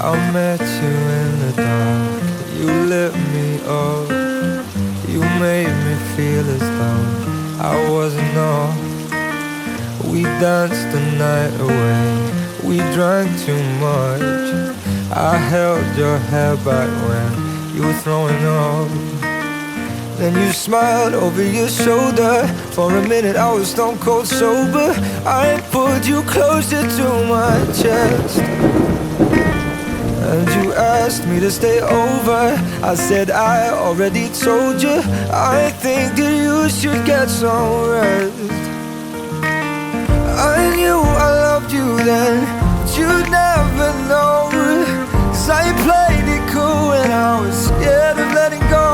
I met you in the dark, you lit me up. You made me feel as though I wasn't off. We danced the night away, we drank too much. I held your hair back when you were throwing up. Then you smiled over your shoulder. For a minute I was stone cold sober. I pulled you closer to my chest, and you asked me to stay over. I said I already told you. I think that you should get some rest. I knew I loved you then, but you'd never know. 'Cause I played it cool and I was scared of letting go.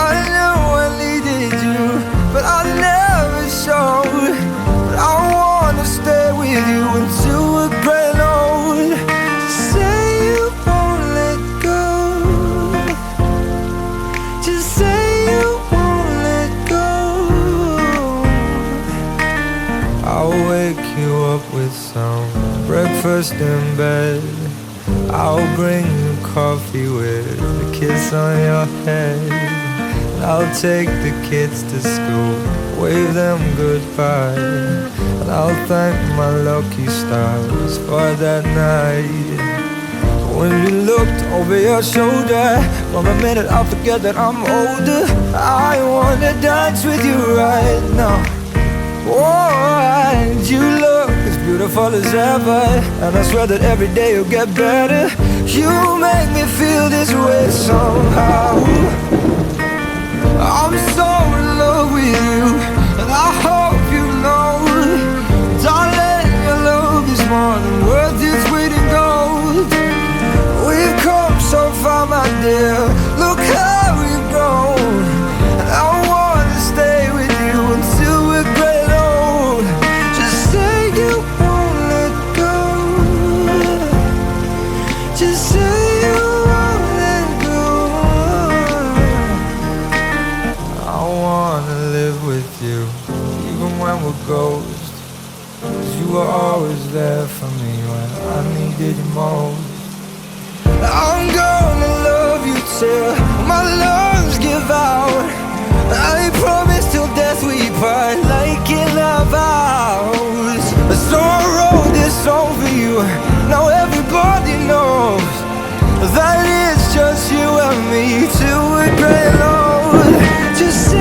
I knew I needed you, but I never showed. But I wanna stay with you until we're growing old. Just say you won't let go. Just say you won't let go. I'll wake you up with some breakfast in bed. I'll bring you coffee with a kiss on your head. I'll take the kids to school, wave them goodbye, and I'll thank my lucky stars for that night. When you looked over your shoulder, for a minute I forget that I'm older. I wanna dance with you right now. Oh, and you look as beautiful as ever, and I swear that every day you'll get better. You make me feel this way somehow. I'm so in love with you, and I hope you know, darling, your love is more than worth its weight in gold. We've come so far, my dear, look how we've grown. And I wanna stay with you until we're great old. Just say you won't let go. Just say you won't let go. I wanna live with you, even when we're ghosts. 'Cause you were always there for me when I needed you most. I'm gonna love you till my lungs give out. I promise till death we part, like in our vows. So I wrote this song for you, now everybody knows that it's just you and me till we're grey old. Just say